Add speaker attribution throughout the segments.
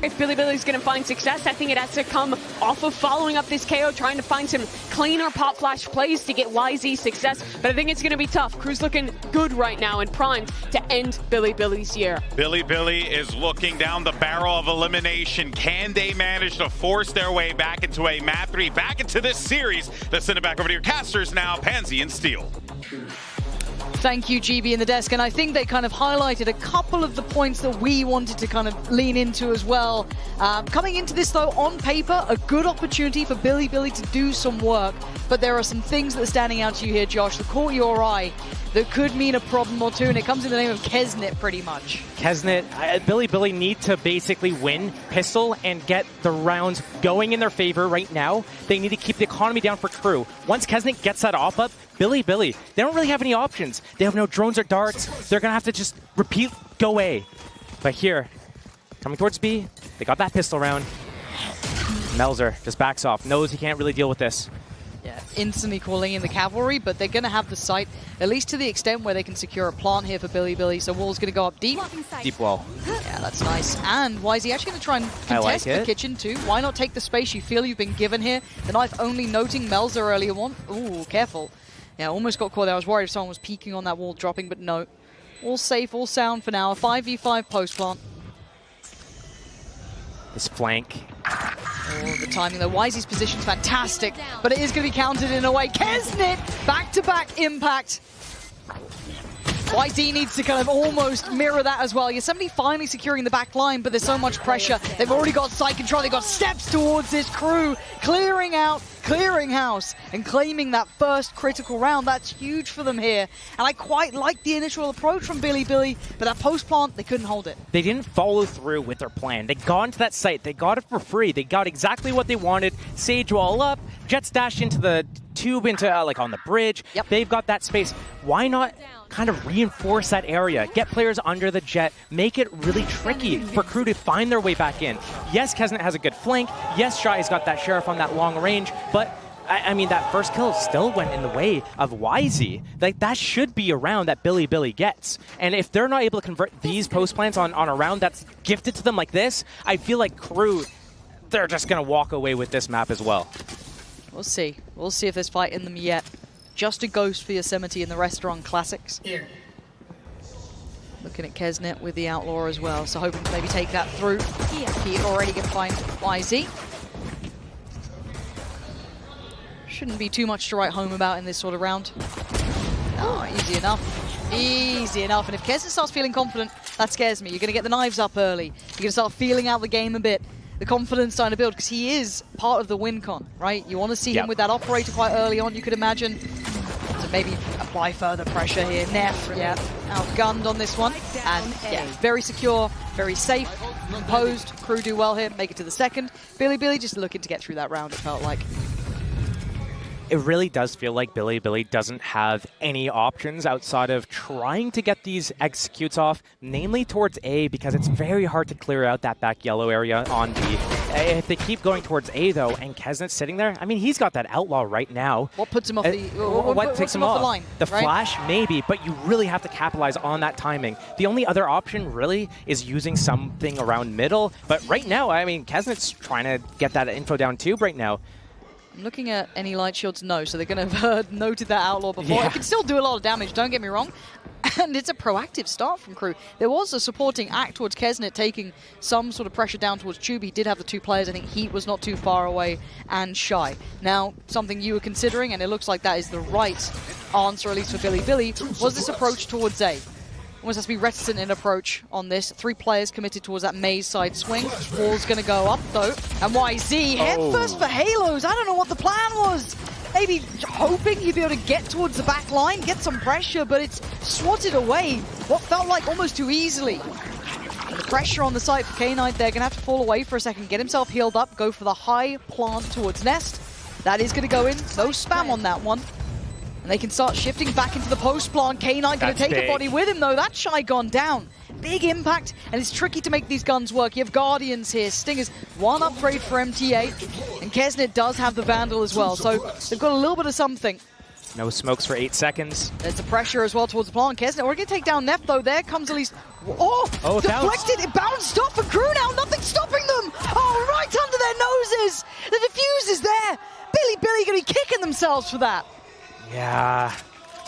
Speaker 1: if Bilibili's going to find success. I think it has to come off of following up this KO, trying to find some cleaner pop flash plays to get YZ success. But I think it's going to be tough. Crew's looking good right now and primed to end Bilibili's year.
Speaker 2: Bilibili is looking down the barrel of elimination. Can they manage to force their way back into a map 3, back into this series? Let's send it back over to your casters now, Pansy and Steel.
Speaker 3: Thank you, GB and the desk, and I think they kind of highlighted a couple of the points that we wanted to kind of lean into as well. Coming into this though, on paper, a good opportunity for Bilibili to do some work, but there are some things that are standing out to you here, Josh, that caught your eye that could mean a problem or two, and it comes in the name of Kesnet pretty much.
Speaker 4: Kesnet, Bilibili need to basically win Pistol and get the rounds going in their favor right now. They need to keep the economy down for Crew. Once Kesnet gets that off up, Bilibili, they don't really have any options. They have no drones or darts. They're going to have to just repeat, go A. But here, coming towards B, they got that pistol round. Melzer just backs off, knows he can't really deal with this.
Speaker 3: Yeah, instantly calling in the cavalry, but they're going to have the site, at least to the extent where they can secure a plant here for Bilibili. So wall's going to go up deep.
Speaker 4: Deep wall.
Speaker 3: Yeah, that's nice. And why is he actually going to try and contest the kitchen too? Why not take the space you feel you've been given here? The knife only noting Melzer earlier on. Ooh, careful. Yeah, almost got caught there. I was worried if someone was peeking on that wall, dropping, but no. All safe, all sound for now. A 5v5 post plant.
Speaker 4: This flank.
Speaker 3: Oh, the timing though. YZ's position's fantastic, but it is going to be countered in a way. Kesnet, back-to-back impact. YZ needs to kind of almost mirror that as well. Yosemite finally securing the back line, but there's so much pressure. They've already got site control. They've got steps towards this Crew, clearing out, clearing house, and claiming that first critical round. That's huge for them here. And I quite like the initial approach from Bilibili, but that post plant, they couldn't hold it.
Speaker 4: They didn't follow through with their plan. They got into that site. They got it for free. They got exactly what they wanted. Sage wall up, Jets dash into the tube, into like on the bridge.
Speaker 3: Yep.
Speaker 4: They've got that space. Why not kind of reinforce that area? Get players under the Jet. Make it really tricky for Crew to find their way back in. Yes, Kesnet has a good flank. Yes, Shy's got that Sheriff on that long range. But, I mean, that first kill still went in the way of YZ. Like, that should be a round that Bilibili gets. And if they're not able to convert these post plants on a round that's gifted to them like this, I feel like Crew, they're just going to walk away with this map as well.
Speaker 3: We'll see. We'll see if there's fight in them yet. Just a ghost for Yosemite in the Restaurant Classics. Here. Looking at Kesnet with the Outlaw as well, so hoping to maybe take that through. He already can find YZ. Shouldn't be too much to write home about in this sort of round. Oh, easy enough. Easy enough. And if Kesnet starts feeling confident, that scares me. You're going to get the knives up early. You're going to start feeling out the game a bit. The confidence starting to build, because he is part of the win con, right? You want to see him with that operator quite early on, you could imagine. So maybe apply further pressure here. Neff, yeah, outgunned on this one. And yeah, very secure, very safe, composed. Crew do well here, make it to the second. Bilibili just looking to get through that round, it felt like.
Speaker 4: It really does feel like Bilibili doesn't have any options outside of trying to get these executes off, namely towards A, because it's very hard to clear out that back yellow area on B. If they keep going towards A, though, and Kesnet's sitting there, I mean, he's got that Outlaw right now.
Speaker 3: What puts him off the...
Speaker 4: What takes him off
Speaker 3: the line?
Speaker 4: The
Speaker 3: right?
Speaker 4: flash, maybe, but you really have to capitalize on that timing. The only other option, really, is using something around middle. But right now, I mean, Kesnet's trying to get that info down tube right now.
Speaker 3: I'm looking at any light shields, no, so they're going to have noted that Outlaw before.
Speaker 4: Yeah.
Speaker 3: It can still do a lot of damage, don't get me wrong. And it's a proactive start from Crew. There was a supporting act towards Kesnet, taking some sort of pressure down towards Tube. He did have the two players. I think Heat was not too far away, and Shy. Now, something you were considering, and it looks like that is the right answer, at least for Bilibili, was this approach towards A. Almost has to be reticent in approach on this. 3 players committed towards that maze side swing. Wall's going to go up, though. And YZ, head first for Halos. I don't know what the plan was. Maybe hoping he'd be able to get towards the back line, get some pressure, but it's swatted away. What felt like almost too easily. And the pressure on the site for K9, they're going to have to fall away for a second, get himself healed up, go for the high plant towards Nest. That is going to go in. No spam on that one. And they can start shifting back into the post plant. K9 going to take a body with him, though. That Shy gone down. Big impact, and it's tricky to make these guns work. You have Guardians here. Stingers, 1 upgrade for MTA, and Kesnet does have the Vandal as well, so they've got a little bit of something.
Speaker 4: No smokes for 8 seconds.
Speaker 3: There's the pressure as well towards the plant. Kesnet, we're going to take down Neff, though. There comes at least... Oh, deflected! It bounced off for Crew now! Nothing's stopping them! kicking themselves for that.
Speaker 4: Yeah,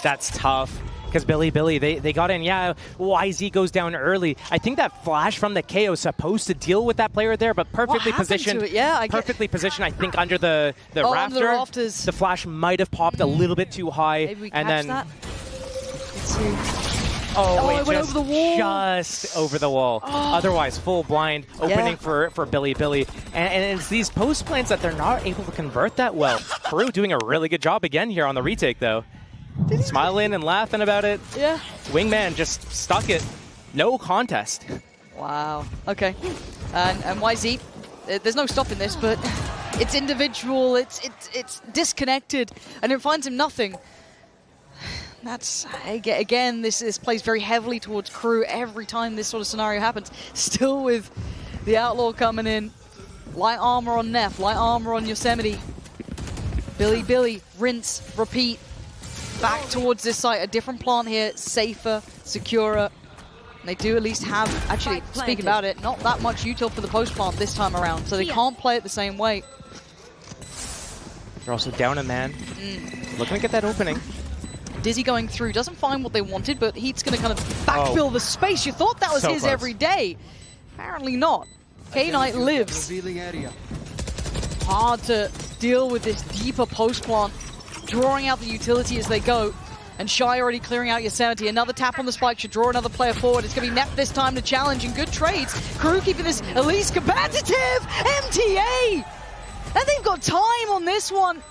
Speaker 4: that's tough. Because BILIBILI, they got in. Yeah, YZ goes down early. I think that flash from the KO is supposed to deal with that player there, but perfectly positioned.
Speaker 3: To it? Yeah,
Speaker 4: perfectly positioned, I think, under the rafter.
Speaker 3: Under the rafters.
Speaker 4: The flash might have popped a little bit too high.
Speaker 3: Maybe we
Speaker 4: and
Speaker 3: catch
Speaker 4: then
Speaker 3: that. Let's see.
Speaker 4: Oh,
Speaker 3: it went over the wall.
Speaker 4: Just over the wall. Otherwise, full blind opening for BILIBILI. And it's these post plants that they're not able to convert that well. Peru doing a really good job again here on the retake, though. Smiling and laughing about it.
Speaker 3: Yeah.
Speaker 4: Wingman just stuck it. No contest.
Speaker 3: Wow. Okay. And YZ, there's no stopping this, but it's individual. It's disconnected, and it finds him nothing. That's, again, this plays very heavily towards Crew every time this sort of scenario happens. Still with the Outlaw coming in. Light armor on Neff, light armor on Yosemite. BILIBILI, rinse, repeat. Back towards this site, a different plant here, safer, securer. And they do at least have, actually, speaking about it, not that much util for the post plant this time around, so they can't play it the same way.
Speaker 4: They're also down a man. Looking to get that opening.
Speaker 3: Dizzy going through, doesn't find what they wanted, but Heat's going to kind of backfill the space. You thought that was
Speaker 4: So
Speaker 3: his
Speaker 4: close.
Speaker 3: every day. Apparently not. K-Knight lives. Hard to deal with this deeper post plant, drawing out the utility as they go. And Shy already clearing out Yosemite. Another tap on the spike should draw another player forward. It's going to be Neff this time to challenge, and good trades. Crew keeping this at least competitive. MTA! And they've got time on this one.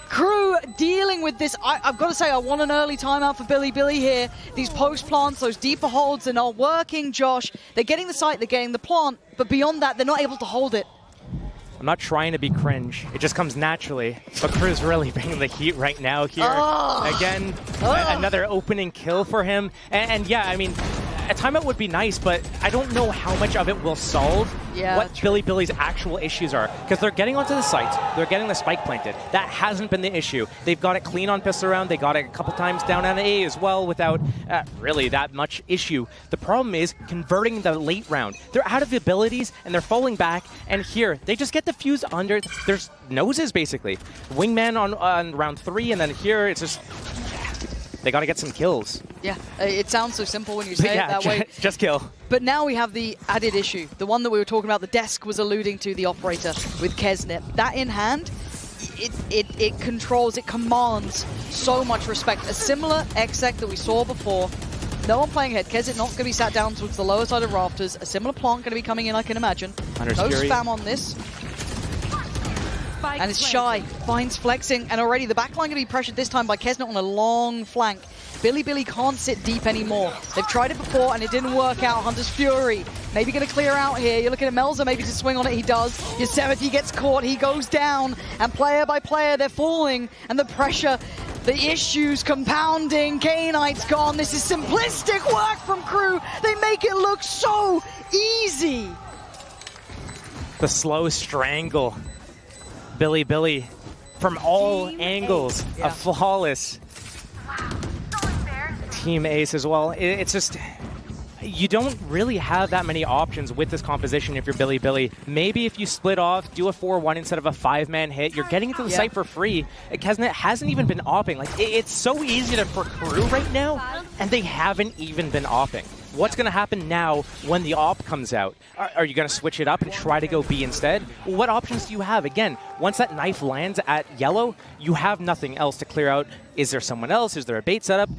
Speaker 3: Crew dealing with this. I've got to say, I want an early timeout for BILIBILI here. These post plants, those deeper holds, they're not working, Josh. They're getting the site, they're getting the plant, but beyond that, they're not able to hold it. I'm
Speaker 4: not trying to be cringe. It just comes naturally. But Crew's really bringing the heat right now here. Again, another opening kill for him. And yeah, I mean, a timeout would be nice, but I don't know how much of it will solve what BILIBILI's actual issues are. Because they're getting onto the site, they're getting the spike planted. That hasn't been the issue. They've got it clean on pistol round, they got it a couple times down on A as well without really that much issue. The problem is converting the late round. They're out of the abilities and they're falling back, and here, they just get the fuse under their noses basically. Wingman on round 3, and then here it's just, they got to get some kills.
Speaker 3: Yeah, it sounds so simple when you say it that way.
Speaker 4: Just kill.
Speaker 3: But now we have the added issue. The one that we were talking about, the desk was alluding to, the operator with Kesnet. That in hand, it controls, it commands so much respect. A similar exec that we saw before. No one playing ahead. Kesnet not going to be sat down towards the lower side of rafters. A similar plant going to be coming in, I can imagine. No spam on this. And it's Shy, finds flexing, and already the backline going to be pressured this time by Kesnet on a long flank. BILIBILI can't sit deep anymore. They've tried it before and it didn't work out. Hunter's Fury, maybe going to clear out here. You're looking at Melza maybe to swing on it, he does. Yosemite gets caught, he goes down, and player by player they're falling, and the pressure, the issues compounding. K-Knight's gone. This is simplistic work from Crew. They make it look so easy.
Speaker 4: The slow strangle. BILIBILI from all angles, a flawless team ace as well. It's just, you don't really have that many options with this composition if you're BILIBILI. Maybe if you split off, do a 4-1 instead of a 5-man hit, you're getting into the site for free. Kesnet hasn't even been opping. Like, it's so easy for Crew right now, and they haven't even been opping. What's going to happen now when the op comes out? Are you going to switch it up and try to go B instead? Well, what options do you have? Again, once that knife lands at yellow, you have nothing else to clear out. Is there someone else? Is there a bait setup?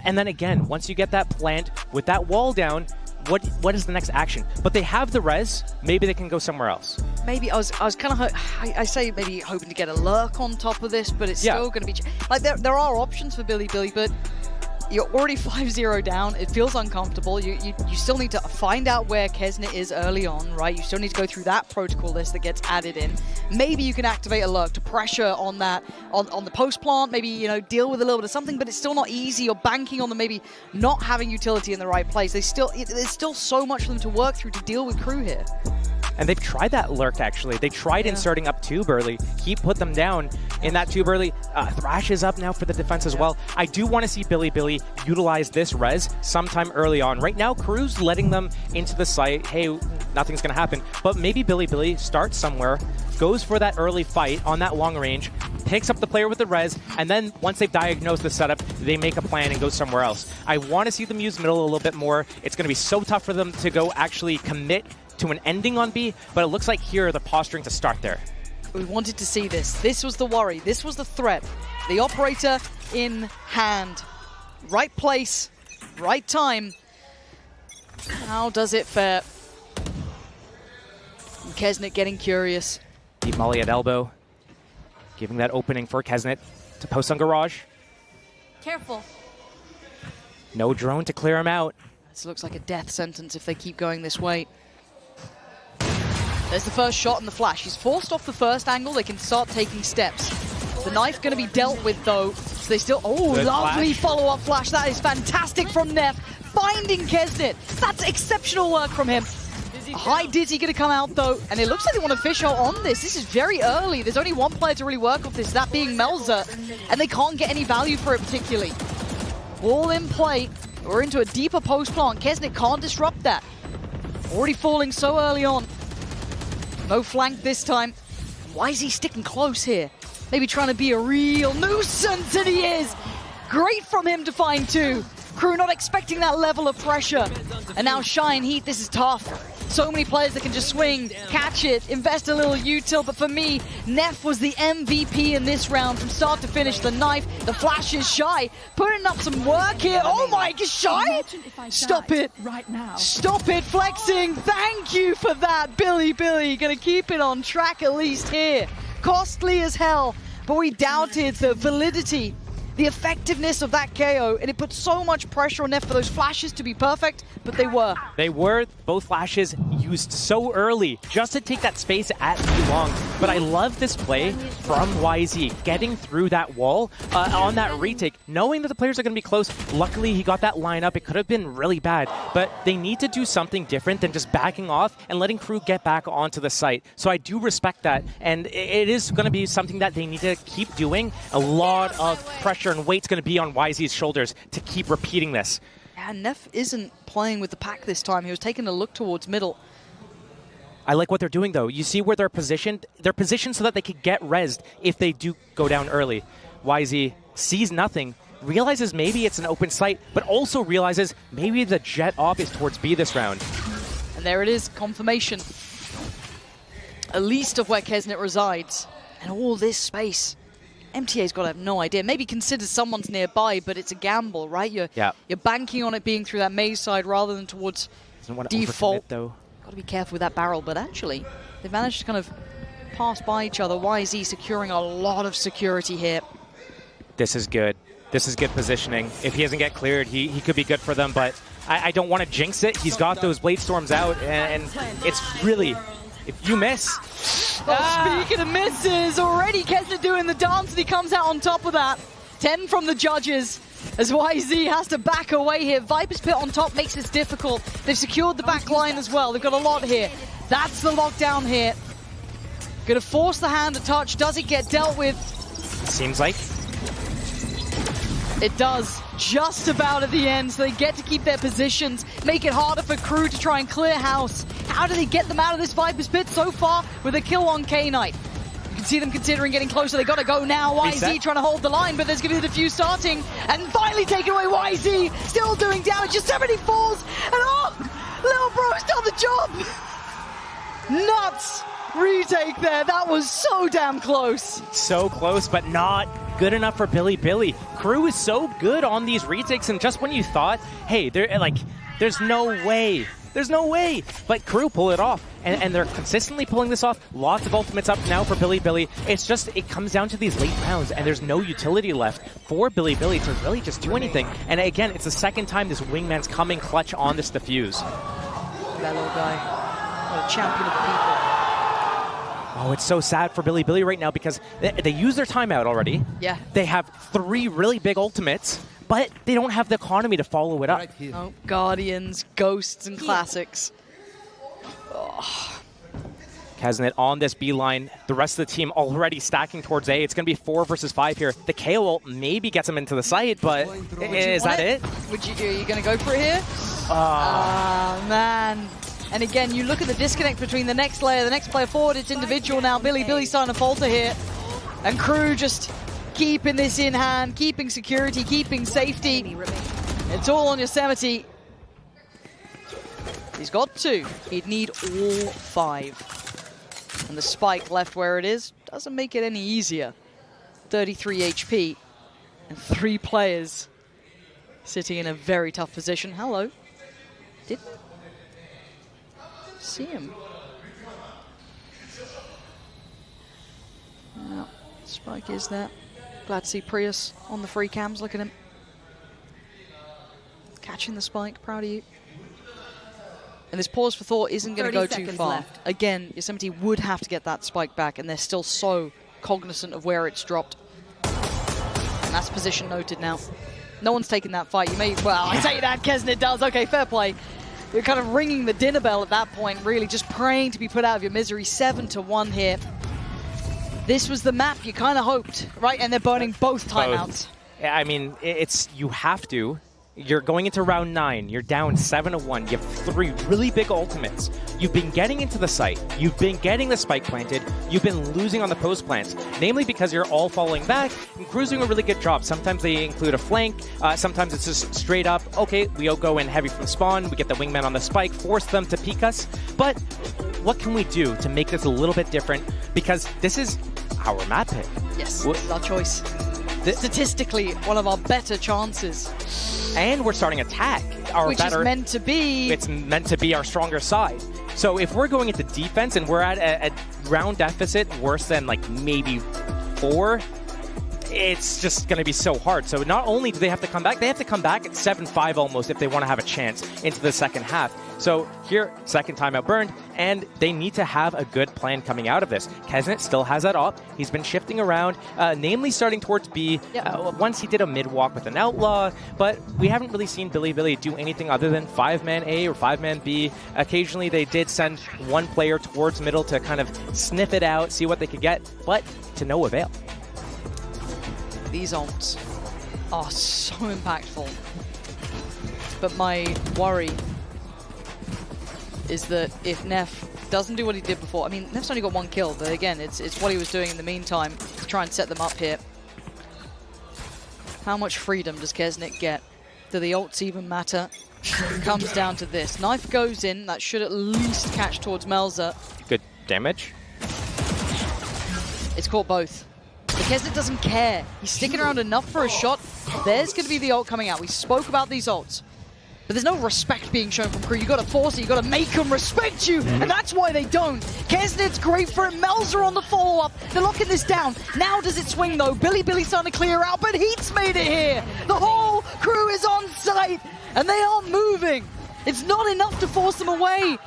Speaker 4: And then again, once you get that plant with that wall down, what is the next action? But they have the res. Maybe they can go somewhere else.
Speaker 3: Maybe I was kind of I say maybe hoping to get a lurk on top of this, but it's still going to be like there are options for BILIBILI, but you're already 5-0 down. It feels uncomfortable. You still need to find out where Kesnet is early on, right? You still need to go through that protocol list that gets added in. Maybe you can activate a lurk to pressure on that, on the post plant, maybe, you know, deal with a little bit of something, but it's still not easy. You're banking on them maybe not having utility in the right place. There's still so much for them to work through to deal with Crew here.
Speaker 4: And they've tried that lurk, actually. They tried inserting up tube early. He put them down in that tube early. Thrash is up now for the defense as well. I do want to see BILIBILI utilize this res sometime early on. Right now, Crew's letting them into the site. Hey, nothing's going to happen. But maybe BILIBILI starts somewhere, goes for that early fight on that long range, picks up the player with the res, and then once they've diagnosed the setup, they make a plan and go somewhere else. I want to see them use middle a little bit more. It's going to be so tough for them to go actually commit to an ending on B, but it looks like here they're posturing to start there.
Speaker 3: We wanted to see this. This was the worry. This was the threat. The operator in hand. Right place, right time. How does it fare? Kesnet getting curious.
Speaker 4: Deep molly at elbow, giving that opening for Kesnet to post on Garage.
Speaker 5: Careful.
Speaker 4: No drone to clear him out.
Speaker 3: This looks like a death sentence if they keep going this way. There's the first shot and the flash. He's forced off the first angle. They can start taking steps. The knife going to be dealt with, though. So they still... Oh,
Speaker 4: good
Speaker 3: lovely
Speaker 4: flash.
Speaker 3: follow-up flash. That is fantastic from Neff. Finding Kesnet. That's exceptional work from him. High Dizzy going to come out, though. And it looks like they want to fish out on this. This is very early. There's only one player to really work off this, that being Melzer. And they can't get any value for it particularly. Ball in play. We're into a deeper post plant. Kesnet can't disrupt that. Already falling so early on. No flank this time. Why is he sticking close here? Maybe trying to be a real nuisance, and he is. Great from him to find two. Crew not expecting that level of pressure. And now Shine Heat, this is tough. So many players that can just swing, catch it, invest a little util, but for me, Neff was the MVP in this round from start to finish. The knife, the flash is Shy, putting up some work here. Oh my gosh, Shy! Stop it.
Speaker 5: Right now.
Speaker 3: Stop it, flexing. Thank you for that, Bilibili. Gonna keep it on track at least here. Costly as hell, but we doubted the validity, the effectiveness of that KO, and it put so much pressure on Neff for those flashes to be perfect, but they were.
Speaker 4: They were, both flashes used so early just to take that space at too long. But I love this play from YZ, getting through that wall on that retake, knowing that the players are going to be close. Luckily, he got that line up. It could have been really bad, but they need to do something different than just backing off and letting Crew get back onto the site. So I do respect that, and it is going to be something that they need to keep doing. A lot of pressure and weight's going to be on YZ's shoulders to keep repeating this.
Speaker 3: Yeah, Neff isn't playing with the pack this time. He was taking a look towards middle.
Speaker 4: I like what they're doing, though. You see where they're positioned? They're positioned so that they could get rezzed if they do go down early. YZ sees nothing, realizes maybe it's an open site, but also realizes maybe the jet op is towards B this round.
Speaker 3: And there it is, confirmation. At least of where Kesnet resides. And all this space. MTA's got to have no idea. Maybe consider someone's nearby, but it's a gamble, right? You're banking on it being through that maze side rather than towards
Speaker 4: Doesn't want to
Speaker 3: default.
Speaker 4: overcommit, though.
Speaker 3: Got to be careful with that barrel, but actually, they've managed to kind of pass by each other. YZ securing a lot of security here.
Speaker 4: This is good. This is good positioning. If he doesn't get cleared, he could be good for them, but I don't want to jinx it. He's got those Blade Storms out, and it's really... If you miss...
Speaker 3: Speaking of misses, already Kesnet doing the dance, and he comes out on top of that. 10 from the judges, as YZ has to back away here. Viper's Pit on top makes this difficult. They've secured the back line as well. They've got a lot here. That's the lockdown here. Gonna force the hand to touch. Does it get dealt with?
Speaker 4: Seems like.
Speaker 3: It does, just about at the end, so they get to keep their positions, make it harder for Crew to try and clear house. How do they get them out of this Viper's Pit so far with a kill on K-Knight? You can see them considering getting closer. They got to go now. YZ trying to hold the line, but there's going to be the defuse starting, and finally taken away. YZ still doing damage. Yosemite falls, and oh, little bro's done the job. Nuts retake there. That was so damn close.
Speaker 4: So close, but not good enough for Bilibili. Crew is so good on these retakes, and just when you thought, hey, there's no way. There's no way. But Crew pull it off, and they're consistently pulling this off. Lots of ultimates up now for Bilibili. It's just, it comes down to these late rounds, and there's no utility left for Bilibili to really just do anything. And again, it's the second time this wingman's coming clutch on this defuse.
Speaker 3: That little guy, what a champion of people.
Speaker 4: Oh, it's so sad for Bilibili right now because they use their timeout already.
Speaker 3: Yeah.
Speaker 4: They have 3 really big ultimates, but they don't have the economy to follow it up.
Speaker 3: Oh, Guardians, Ghosts, and Classics. Oh.
Speaker 4: Kesnet on this B line. The rest of the team already stacking towards A. It's going to be 4 versus 5 here. The KO ult maybe gets him into the site, but is that it?
Speaker 3: Are you going to go for it here? Oh, man. And again, you look at the disconnect between the next player forward, it's individual now. Bilibili starting to falter here. And Crew just keeping this in hand, keeping security, keeping safety. It's all on Yosemite. He's got 2. He'd need all 5. And the spike left where it is doesn't make it any easier. 33 HP and 3 players sitting in a very tough position. Hello. Did see him. No, spike is there. Glad to see Prius on the free cams. Look at him. Catching the spike. Proud of you. And this pause for thought isn't going to go too far. Left. Again, Yosemite would have to get that spike back, and they're still so cognizant of where it's dropped. And that's position noted now. No one's taking that fight. You may, well, I say that, Kesnet does. Okay, fair play. You're kind of ringing the dinner bell at that point, really, just praying to be put out of your misery. 7-1 here. This was the map you kind of hoped, right? And they're burning both timeouts.
Speaker 4: Yeah, I mean, it's you have to. You're going into round 9. You're down 7-1. You have 3 really big ultimates. You've been getting into the site. You've been getting the spike planted. You've been losing on the post plants, namely because you're all falling back and Crew's doing a really good job. Sometimes they include a flank. Sometimes it's just straight up, okay, we'll go in heavy from spawn. We get the wingman on the spike, force them to peek us. But what can we do to make this a little bit different? Because this is our map pick.
Speaker 3: Yes, it's our choice. Statistically, one of our better chances.
Speaker 4: And we're starting attack.
Speaker 3: Which is meant to be...
Speaker 4: It's meant to be our stronger side. So if we're going into defense and we're at a round deficit worse than like maybe 4, it's just going to be so hard. So not only do they have to come back, they have to come back at 7-5 almost if they want to have a chance into the second half. So here, second timeout burned, and they need to have a good plan coming out of this. Kesnet still has that op. He's been shifting around, namely starting towards B. Yep. Once he did a mid-walk with an outlaw, but we haven't really seen Bilibili do anything other than 5-man A or 5-man B. Occasionally they did send one player towards middle to kind of sniff it out, see what they could get, but to no avail.
Speaker 3: These ults are so impactful. But my worry is that if Neff doesn't do what he did before, I mean, Neff's only got 1 kill, but again, it's what he was doing in the meantime to try and set them up here. How much freedom does Kesnet get? Do the ults even matter? It comes down to this. Knife goes in, that should at least catch towards Melzer.
Speaker 4: Good damage.
Speaker 3: It's caught both. But Kesnet doesn't care. He's sticking around enough for a shot. There's going to be the ult coming out. We spoke about these ults. But there's no respect being shown from Crew. You got to force it. You got to make them respect you. And that's why they don't. Kesnet's great for it. Melzer on the follow-up. They're locking this down. Now does it swing, though? Bilibili's starting to clear out, but Heat's made it here. The whole crew is on site, and they aren't moving. It's not enough to force them away.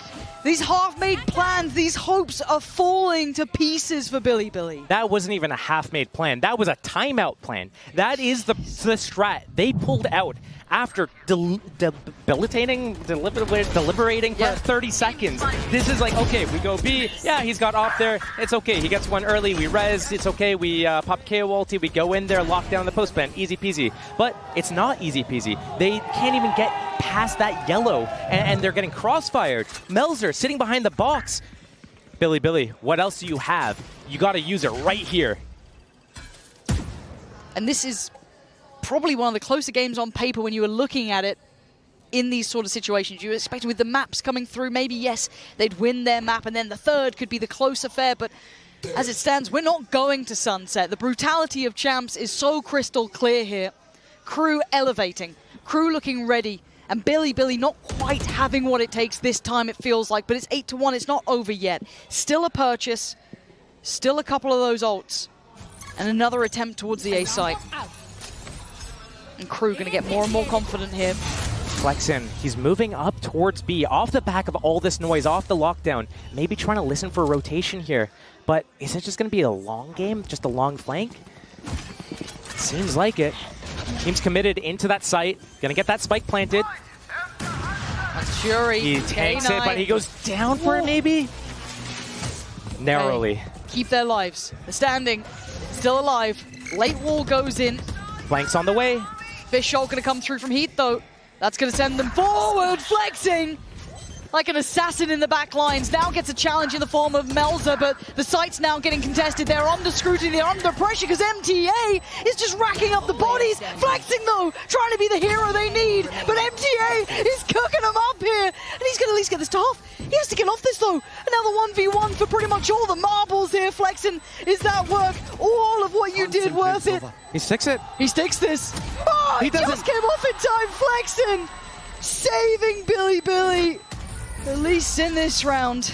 Speaker 3: These half-made plans, these hopes are falling to pieces for Bilibili.
Speaker 4: That wasn't even a half-made plan. That was a timeout plan. That is the strat. They pulled out after deliberating for 30 seconds. This is like, okay, we go B. Yeah, he's got off there. It's okay. He gets one early. We res. It's okay. We pop KO ulti. We go in there, lock down the post plan. Easy peasy. But it's not easy peasy. They can't even get past that yellow, and they're getting crossfired. Melzer sitting behind the box. Bilibili, what else do you have? You got to use it right here.
Speaker 3: And this is probably one of the closer games on paper when you were looking at it in these sort of situations. You expected with the maps coming through, maybe, yes, they'd win their map, and then the third could be the close affair, but as it stands, we're not going to Sunset. The brutality of champs is so crystal clear here. Crew elevating, Crew looking ready, and Bilibili not quite having what it takes this time, it feels like, but it's 8-1, it's not over yet. Still a purchase, still a couple of those ults, and another attempt towards the A site. And Crew going to get more and more confident here.
Speaker 4: Flexin, he's moving up towards B, off the back of all this noise, off the lockdown. Maybe trying to listen for a rotation here. But is it just going to be a long game? Just a long flank? Seems like it. Team's committed into that site. Going to get that spike planted.
Speaker 3: That's Fury.
Speaker 4: He takes it, but he goes down for it maybe? Narrowly.
Speaker 3: Hey, keep their lives. They're standing. Still alive. Late wall goes in.
Speaker 4: Flanks on the way.
Speaker 3: Fish Shoal going to come through from Heat, though. That's going to send them forward, flexing. like an assassin in the back lines. Now gets a challenge in the form of Melza, but the site's now getting contested. They're under scrutiny, they're under pressure because MTA is just racking up the bodies. Flexing though, trying to be the hero they need, but MTA is cooking them up here, and he's going to at least get this to half. He has to get off this though. Another 1v1 for pretty much all the marbles here. Flexing, is that work? All of what you did worth it?
Speaker 4: He sticks it.
Speaker 3: He sticks this. Oh, he just came off in time. Flexing, saving Bilibili, at least in this round.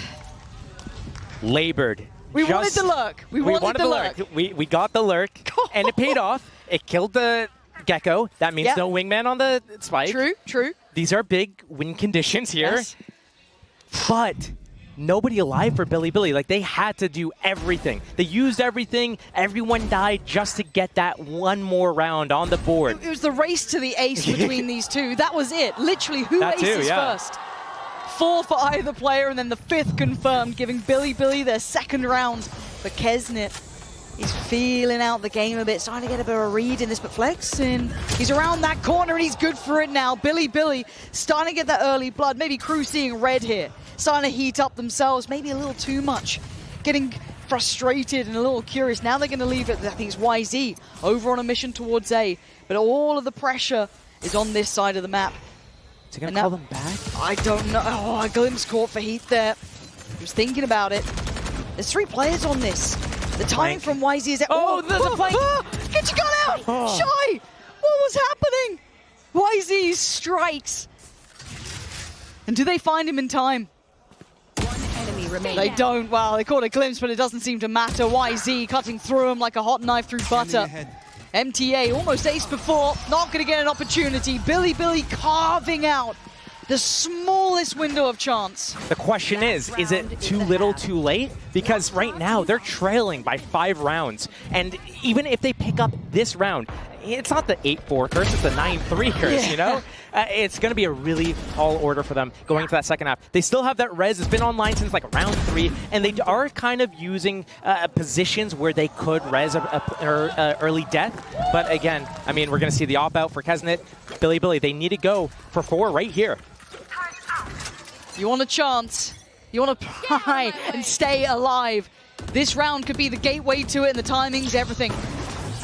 Speaker 4: Labored.
Speaker 3: We wanted the lurk. We wanted the lurk.
Speaker 4: We got the lurk, and it paid off. It killed the Gecko. That means no wingman on the spike.
Speaker 3: True, true.
Speaker 4: These are big win conditions here.
Speaker 3: Yes.
Speaker 4: But nobody alive for Bilibili. Like, they had to do everything. They used everything. Everyone died just to get that one more round on the board.
Speaker 3: It was the race to the ace between these two. That was it. Literally, who aces first? 4 for either player, and then the 5th confirmed, giving Bilibili their 2nd round. But Kesnet is feeling out the game a bit, starting to get a bit of a read in this, but Flexing, he's around that corner and he's good for it now. Bilibili starting to get that early blood. Maybe Crew seeing red here, starting to heat up themselves, maybe a little too much. Getting frustrated and a little curious. Now they're going to leave it, I think it's YZ, over on a mission towards A. But all of the pressure is on this side of the map.
Speaker 4: Is he going to call them back?
Speaker 3: I don't know. Oh, a glimpse caught for Heat there. I was thinking about it. There's 3 players on this. The timing from YZ is...
Speaker 4: the flank!
Speaker 3: Get your gun out! Shy! What was happening? YZ strikes. And do they find him in time?
Speaker 5: One enemy remaining.
Speaker 3: They don't. Wow, they caught a glimpse, but it doesn't seem to matter. YZ cutting through him like a hot knife through butter. MTA almost aced before, not going to get an opportunity. Bilibili carving out the smallest window of chance.
Speaker 4: The question is it too little too late? Because right now they're trailing by 5 rounds. And even if they pick up this round, it's not the 8-4 curse, it's the 9-3 curse, you know? It's going to be a really tall order for them going into that second half. They still have that res. It's been online since like round 3, and they are kind of using positions where they could res early death. But again, I mean, we're going to see the op-out for Kesnet. Bilibili, they need to go for 4 right here.
Speaker 3: You want a chance, you want to pry and stay alive. This round could be the gateway to it, and the timings, everything.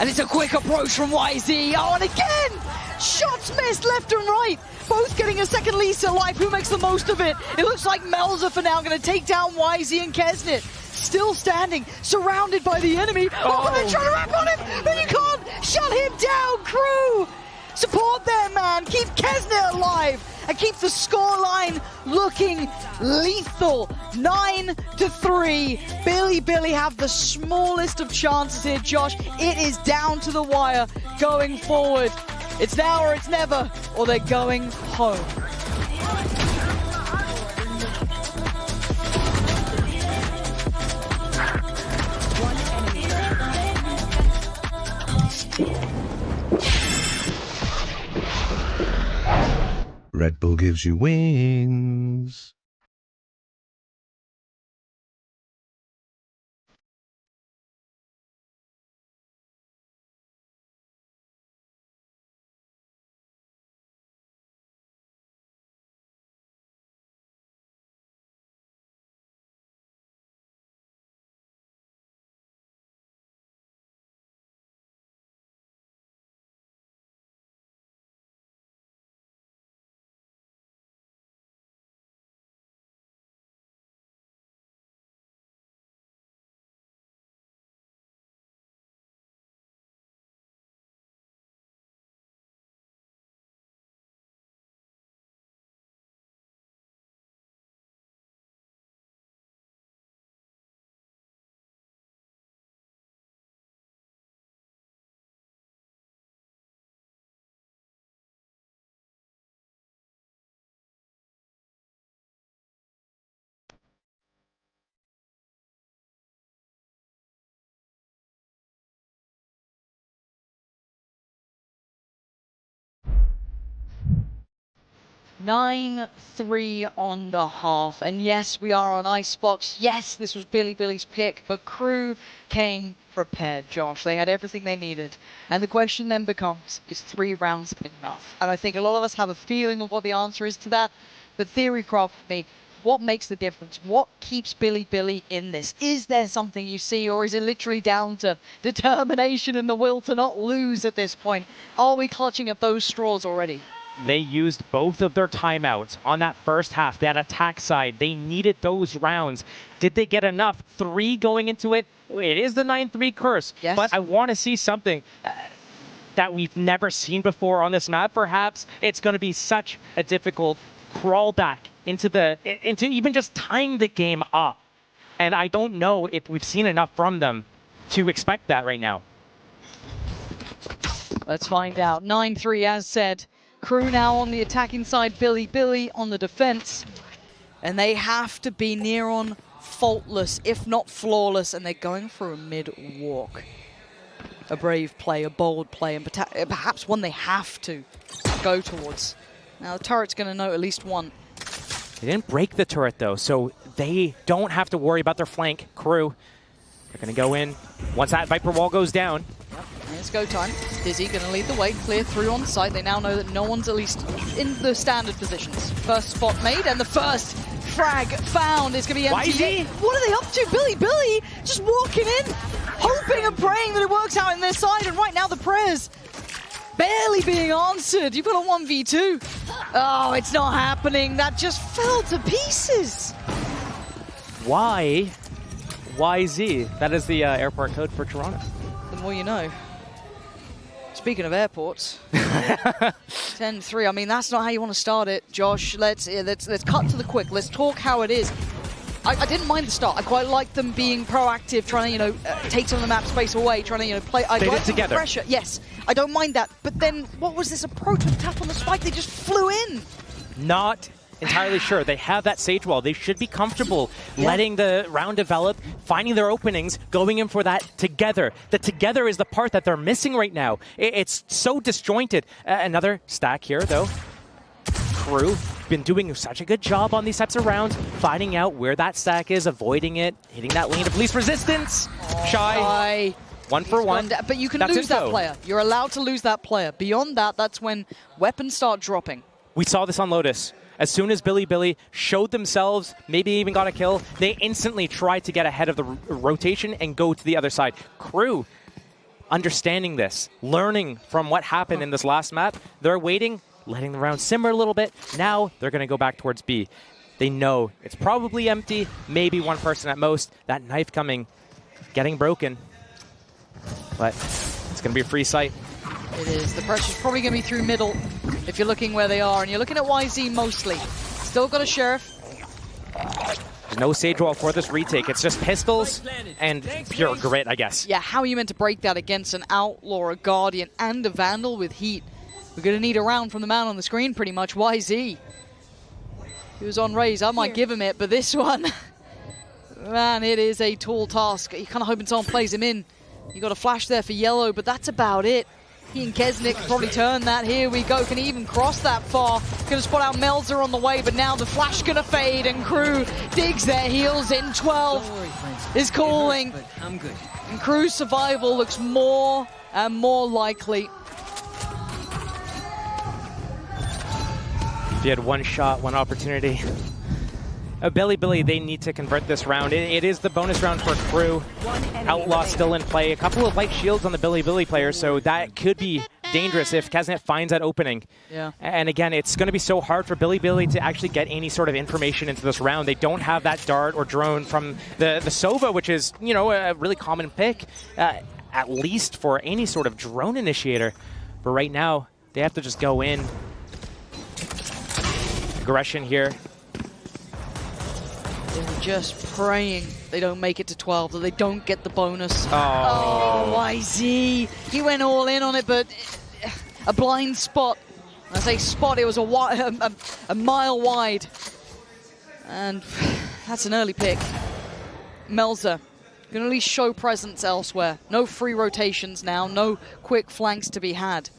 Speaker 3: And it's a quick approach from YZ. Oh, and again! Shots missed left and right. Both getting a second lease alive. Who makes the most of it? It looks like Melza for now going to take down YZ and Kesnet. Still standing, surrounded by the enemy. Oh, they're trying to wrap on him, but you can't shut him down, Crew! Support them, man. Keep Kesnet alive and keep the scoreline looking lethal. 9-3. Bilibili have the smallest of chances here, Josh. It is down to the wire going forward. It's now or it's never, or they're going home.
Speaker 6: Red Bull gives you wings.
Speaker 3: Nine 3 on the half, and yes, we are on Icebox. Yes, this was Bilibili's pick, but Crew came prepared, Josh. They had everything they needed, and the question then becomes: is 3 rounds enough? And I think a lot of us have a feeling of what the answer is to that. But Theorycraft for me, What makes the difference? What keeps Bilibili in this? Is there something you see, or is it literally down to determination and the will to not lose at this point? Are we clutching at those straws already?
Speaker 4: They used both of their timeouts on that first half, that attack side. They needed those rounds. Did they get enough? 3 going into it. It is the 9-3 curse.
Speaker 3: Yes.
Speaker 4: But I want to see something that we've never seen before on this map, perhaps. It's going to be such a difficult crawl back into even just tying the game up. And I don't know if we've seen enough from them to expect that right now.
Speaker 3: Let's find out. 9-3 as said. Crew now on the attacking side, Bilibili on the defense. And they have to be near on faultless, if not flawless, and they're going for a mid-walk. A brave play, a bold play, and perhaps one they have to go towards. Now the turret's going to know at least one.
Speaker 4: They didn't break the turret though, so they don't have to worry about their flank crew. They're going to go in once that Viper wall goes down.
Speaker 3: Yep. It's go time. Dizzy going to lead the way, clear through on site. They now know that no one's at least in the standard positions. First spot made, and the first frag found is going to be empty.
Speaker 4: YZ?
Speaker 3: What are they up to? Bilibili just walking in, hoping and praying that it works out in their side, and right now the prayers barely being answered. You've got a 1v2. Oh, it's not happening. That just fell to pieces.
Speaker 4: Why? YZ. That is the airport code for Toronto.
Speaker 3: The more you know. Speaking of airports, 10-3. I mean, that's not how you want to start it, Josh. Let's cut to the quick. Let's talk how it is. I didn't mind the start. I quite like them being proactive, trying to, take some of the map space away, trying to, play. I
Speaker 4: They
Speaker 3: like
Speaker 4: did together.
Speaker 3: Pressure. Yes, I don't mind that. But then, what was this approach with tap on the spike? They just flew in.
Speaker 4: Not entirely sure. They have that Sage Wall. They should be comfortable letting the round develop, finding their openings, going in for that together. The together is the part that they're missing right now. It's so disjointed. Another stack here, though. Crew been doing such a good job on these types of rounds, finding out where that stack is, avoiding it, hitting that lane of least resistance. Shy. 1 for 1.
Speaker 3: But you can lose that player. You're allowed to lose that player. Beyond that, that's when weapons start dropping.
Speaker 4: We saw this on Lotus. As soon as Bilibili showed themselves, maybe even got a kill, they instantly tried to get ahead of the rotation and go to the other side. Crew, understanding this, learning from what happened in this last map, they're waiting, letting the round simmer a little bit. Now they're going to go back towards B. They know it's probably empty, maybe one person at most. That knife coming, getting broken. But it's going to be a free sight.
Speaker 3: It is. The pressure's probably going to be through middle if you're looking where they are. And you're looking at YZ mostly. Still got a Sheriff.
Speaker 4: There's no Sage Wall for this retake. It's just pistols and pure grit, I guess.
Speaker 3: Yeah, how are you meant to break that against an Outlaw, a Guardian, and a Vandal with heat? We're going to need a round from the man on the screen, pretty much. YZ. He was on Raze. I might give him it, but this one... Man, it is a tall task. You're kind of hoping someone plays him in. You got a flash there for yellow, but that's about it. He and Kesnick can probably turn that. Here we go. Can he even cross that far? Gonna spot out Melzer on the way, but now the flash gonna fade, and Crew digs their heels in. 12 is calling.
Speaker 7: I'm good.
Speaker 3: And Crew's survival looks more and more likely.
Speaker 4: If you had one shot, one opportunity. Bilibili, they need to convert this round. It is the bonus round for Crew. Outlaw still in play. A couple of light shields on the Bilibili players, so that could be dangerous if Kesnet finds that opening.
Speaker 3: Yeah.
Speaker 4: And again, it's going to be so hard for Bilibili to actually get any sort of information into this round. They don't have that dart or drone from the Sova, which is, a really common pick, at least for any sort of drone initiator. But right now, they have to just go in. Aggression here.
Speaker 3: They're just praying they don't make it to 12, that they don't get the bonus.
Speaker 4: Oh,
Speaker 3: YZ. He went all in on it, but a blind spot. When I say spot, it was a mile wide. And that's an early pick. Melzer going to at least show presence elsewhere. No free rotations now, no quick flanks to be had.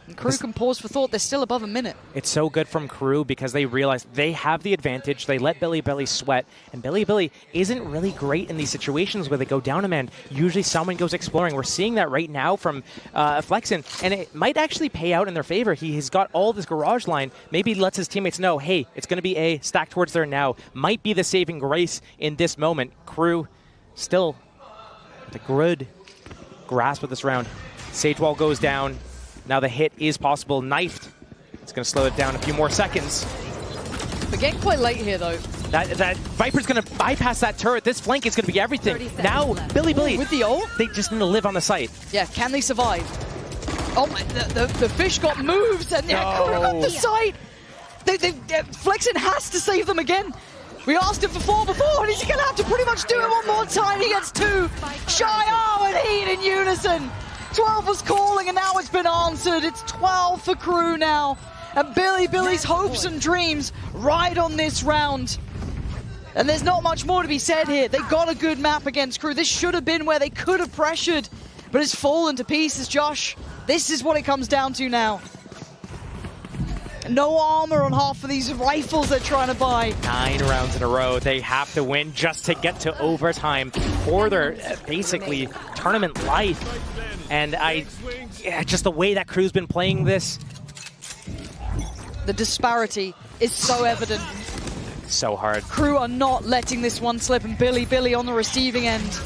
Speaker 3: And Crew can pause for thought. They're still above a minute.
Speaker 4: It's so good from Crew because they realize they have the advantage. They let BILIBILI sweat, and BILIBILI isn't really great in these situations where they go down a man. Usually someone goes exploring. We're seeing that right now from Flexen, and it might actually pay out in their favor. He has got all this garage line. Maybe he lets his teammates know, hey, it's going to be A, stack towards there now. Might be the saving grace in this moment. Crew still the good grasp of this round. Sage wall goes down. Now the hit is possible. Knifed. It's going to slow it down a few more seconds.
Speaker 3: We're getting quite late here, though.
Speaker 4: That Viper's going to bypass that turret. This flank is going to be everything. Now, BILIBILI,
Speaker 3: with the ult?
Speaker 4: they just need to live on the site.
Speaker 3: Yeah, can they survive? Oh, my, the fish got moves, and yeah, Crew got the site. Flexen has to save them again. We asked him for 4 before, and he's going to have to pretty much do it one more time. He gets 2. Shy, and Heat in unison. 12 was calling, and now it's been answered. It's 12 for Crew now. And BILIBILI's hopes and dreams ride on this round. And there's not much more to be said here. They got a good map against Crew. This should have been where they could have pressured, but it's fallen to pieces, Josh. This is what it comes down to now. No armor on half of these rifles they're trying to buy.
Speaker 4: 9 rounds in a row. They have to win just to get to overtime for their basically tournament life. And just the way that Crew's been playing this.
Speaker 3: The disparity is so evident.
Speaker 4: So hard.
Speaker 3: Crew are not letting this one slip, and BILIBILI on the receiving end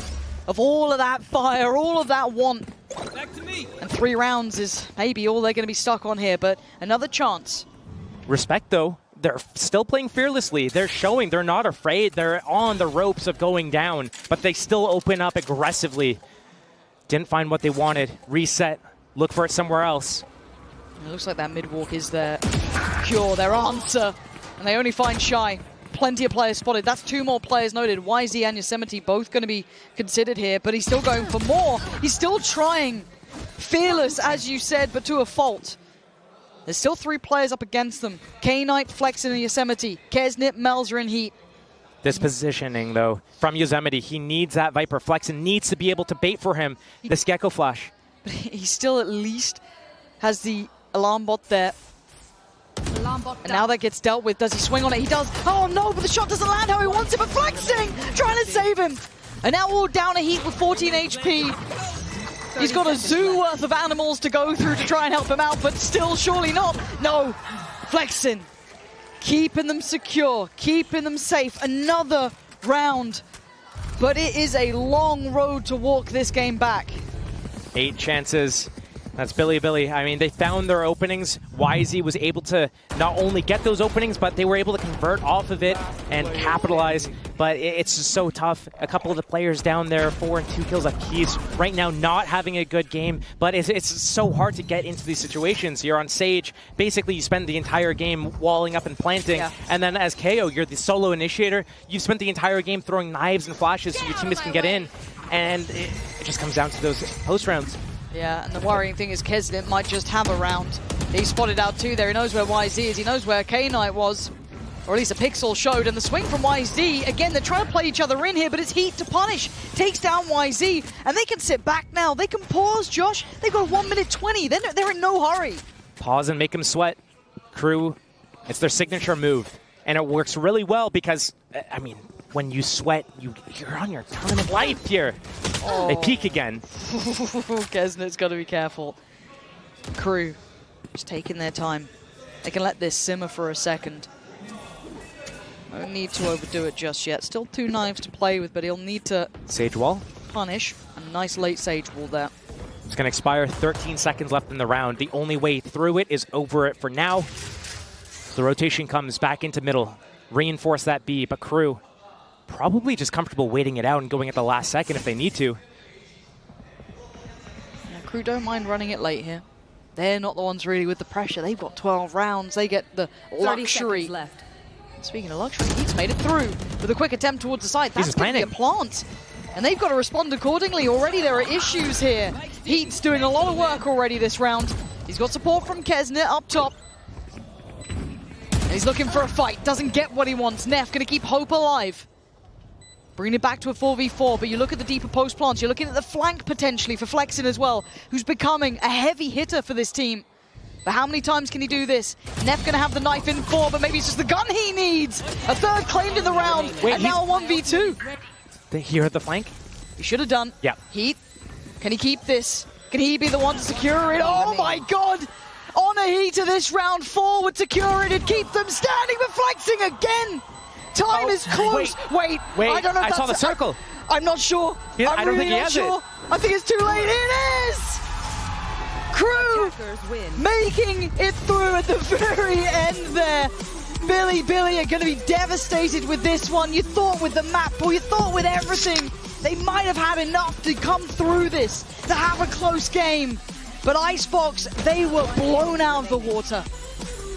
Speaker 3: of all of that fire, all of that want.
Speaker 7: Back to me.
Speaker 3: And 3 rounds is maybe all they're going to be stuck on here, but another chance.
Speaker 4: Respect, though. They're still playing fearlessly. They're showing they're not afraid. They're on the ropes of going down, but they still open up aggressively. Didn't find what they wanted. Reset. Look for it somewhere else.
Speaker 3: It looks like that mid-walk is their cure, their answer. And they only find Shy. Plenty of players spotted. That's 2 more players noted. YZ and Yosemite both going to be considered here, but he's still going for more. He's still trying. Fearless, as you said, but to a fault. There's still 3 players up against them. K-Knight, Flexen, and Yosemite. Kesnit, Melzer, and Heat.
Speaker 4: This positioning, though, from Yosemite, he needs that Viper. Flexen needs to be able to bait for him. This Gecko Flash.
Speaker 3: He still at least has the alarm bot there. And now that gets dealt with. Does he swing on it? He does. Oh no, but the shot doesn't land how he wants it. But Flexing trying to save him. And now all down a Heat with 14 HP. He's got a zoo worth of animals to go through to try and help him out, but still surely not. No, Flexing. Keeping them secure, keeping them safe. Another round. But it is a long road to walk this game back.
Speaker 4: 8 chances. That's BILIBILI. I mean, they found their openings. YZ was able to not only get those openings, but they were able to convert off of it and capitalize. But it's just so tough. A couple of the players down there, 4 and 2 kills apiece. Right now, not having a good game. But it's so hard to get into these situations. You're on Sage. Basically, you spend the entire game walling up and planting. Yeah. And then as KO, you're the solo initiator. You've spent the entire game throwing knives and flashes so your teammates can get in. And it just comes down to those post rounds.
Speaker 3: Yeah, and the worrying thing is Kesnit might just have a round. He spotted out 2 there. He knows where YZ is. He knows where K-Knight was. Or at least a pixel showed. And the swing from YZ, again, they're trying to play each other in here, but it's Heat to punish. Takes down YZ, and they can sit back now. They can pause, Josh. They've got 1 minute 20. They're in no hurry.
Speaker 4: Pause and make them sweat. Crew, it's their signature move. And it works really well because, I mean, when you sweat, you're on your tournament life here. Oh. They peak again.
Speaker 3: Kesnit's got to be careful. Crew just taking their time. They can let this simmer for a second. Don't need to overdo it just yet. Still 2 knives to play with, but he'll need to
Speaker 4: Sage wall.
Speaker 3: Punish. A nice late Sage wall there.
Speaker 4: It's going to expire. 13 seconds left in the round. The only way through it is over it for now. The rotation comes back into middle. Reinforce that B, but Crew probably just comfortable waiting it out and going at the last second if they need to.
Speaker 3: Yeah, Crew don't mind running it late here. They're not the ones really with the pressure. They've got 12 rounds. They get the luxury.
Speaker 5: Left.
Speaker 3: Speaking of luxury, Heat's made it through with a quick attempt towards the side. That's going to be a plant. And they've got to respond accordingly. Already there are issues here. Heat's doing a lot of work already this round. He's got support from Kesnit up top. And he's looking for a fight. Doesn't get what he wants. Neff going to keep hope alive. Bring it back to a 4v4, but you look at the deeper post plants, you're looking at the flank potentially for Flexen as well, who's becoming a heavy hitter for this team. But how many times can he do this? Neff gonna have the knife in 4, but maybe it's just the gun he needs. A third claimed in the round,
Speaker 4: Wait,
Speaker 3: and now a 1v2.
Speaker 4: He heard the flank?
Speaker 3: He should have done.
Speaker 4: Yeah.
Speaker 3: Heat, can he keep this? Can he be the one to secure it? Oh my god! On a Heat to this round, forward secure it and keep them standing, but flexing again! Time is close. Wait, I don't know if
Speaker 4: I saw the circle.
Speaker 3: I'm not sure.
Speaker 4: Yeah,
Speaker 3: I'm
Speaker 4: I don't
Speaker 3: really
Speaker 4: think he
Speaker 3: not
Speaker 4: has
Speaker 3: sure. I think it's too late. It is! Crew
Speaker 5: Attackers win.
Speaker 3: making it through at the very end there. Bilibili are going to be devastated with this one. You thought with the map, or you thought with everything, they might have had enough to come through this, to have a close game. But Icebox, they were blown out of the water.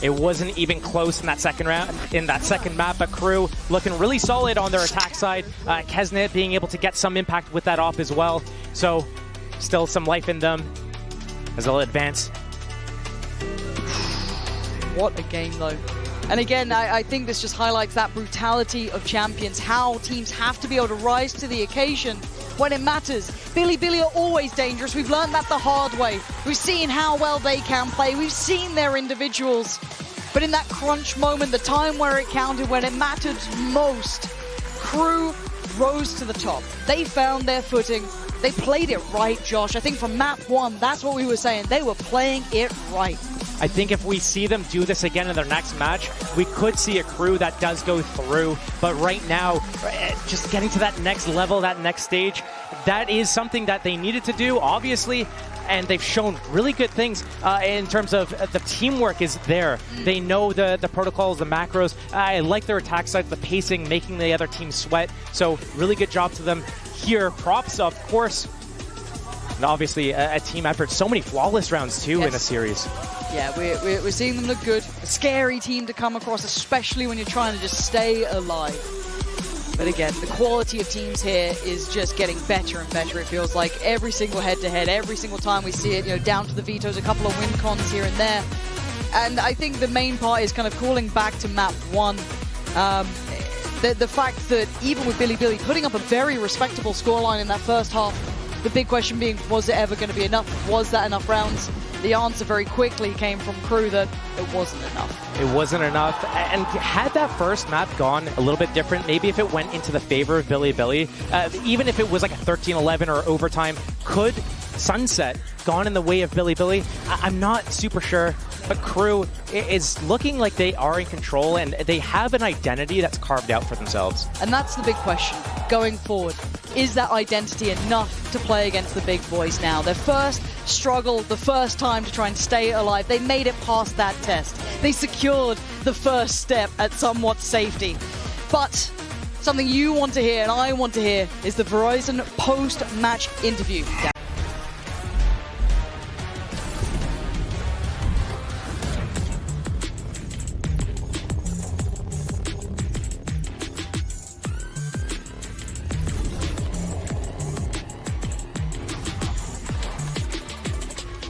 Speaker 4: It wasn't even close in that second round, in that second map, but Crew looking really solid on their attack side. Kesnet being able to get some impact with that off as well. So still some life in them as they'll advance.
Speaker 3: What a game though. And again, I think this just highlights that brutality of champions, how teams have to be able to rise to the occasion when it matters. Bilibili are always dangerous. We've learned that the hard way. We've seen how well they can play. We've seen their individuals. But in that crunch moment, the time where it counted, when it mattered most, Crew rose to the top. They found their footing. They played it right, Josh. I think from map 1, that's what we were saying. They were playing it right.
Speaker 4: I think if we see them do this again in their next match, we could see a Crew that does go through. But right now, just getting to that next level, that next stage, that is something that they needed to do, obviously. And they've shown really good things in terms of the teamwork is there. They know the protocols, the macros. I like their attack side, the pacing, making the other team sweat. So really good job to them here. Props, of course. And obviously a team effort. So many flawless rounds too in a series.
Speaker 3: Yeah, we're seeing them look good. A scary team to come across, especially when you're trying to just stay alive. But again, the quality of teams here is just getting better and better. It feels like every single head-to-head, every single time we see it, down to the vetoes, a couple of win cons here and there. And I think the main part is kind of calling back to map 1. The fact that even with Bilibili putting up a very respectable scoreline in that first half, the big question being, was it ever going to be enough? Was that enough rounds? The answer very quickly came from Crew that it wasn't enough.
Speaker 4: It wasn't enough. And had that first map gone a little bit different, maybe if it went into the favor of Bilibili, even if it was like a 13-11 or overtime, could Sunset gone in the way of Bilibili? I'm not super sure. But Crew is looking like they are in control and they have an identity that's carved out for themselves.
Speaker 3: And that's the big question going forward. Is that identity enough to play against the big boys now? Their first struggle, the first time to try and stay alive, they made it past that test. They secured the first step at somewhat safety. But something you want to hear and I want to hear is the Verizon post-match interview.